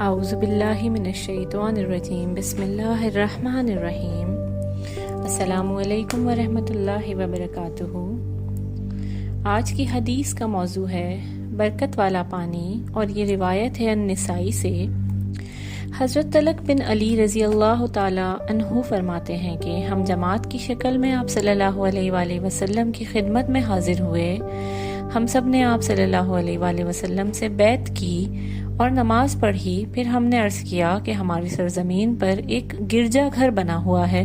اعوذ باللہ من الشیطان الرجیم بسم اللہ الرحمن الرحیم۔ السلام علیکم ورحمۃ اللہ وبرکاتہ۔ آج کی حدیث کا موضوع ہے برکت والا پانی، اور یہ روایت ہے النسائی سے۔ حضرت طلق بن علی رضی اللہ تعالی عنہ فرماتے ہیں کہ ہم جماعت کی شکل میں آپ صلی اللہ علیہ وآلہ وسلم کی خدمت میں حاضر ہوئے۔ ہم سب نے آپ صلی اللہ علیہ وآلہ وسلم سے بیعت کی اور نماز پڑھی۔ پھر ہم نے عرض کیا کہ ہماری سرزمین پر ایک گرجا گھر بنا ہوا ہے،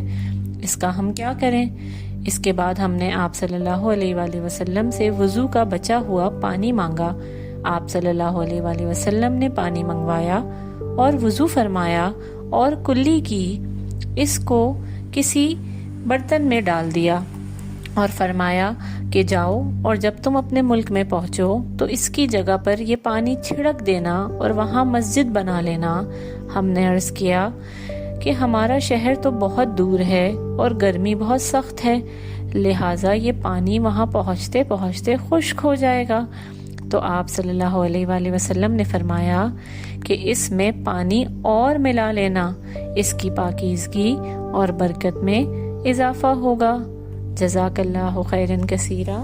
اس کا ہم کیا کریں؟ اس کے بعد ہم نے آپ صلی اللہ علیہ وآلہ وسلم سے وضو کا بچا ہوا پانی مانگا۔ آپ صلی اللہ علیہ وآلہ وسلم نے پانی منگوایا اور وضو فرمایا اور کلی کی، اس کو کسی برتن میں ڈال دیا اور فرمایا کہ جاؤ اور جب تم اپنے ملک میں پہنچو تو اس کی جگہ پر یہ پانی چھڑک دینا اور وہاں مسجد بنا لینا۔ ہم نے عرض کیا کہ ہمارا شہر تو بہت دور ہے اور گرمی بہت سخت ہے، لہٰذا یہ پانی وہاں پہنچتے پہنچتے خشک ہو جائے گا۔ تو آپ صلی اللہ علیہ وآلہ وسلم نے فرمایا کہ اس میں پانی اور ملا لینا، اس کی پاکیزگی اور برکت میں اضافہ ہوگا۔ جزاک اللہ خیرا کثیرا۔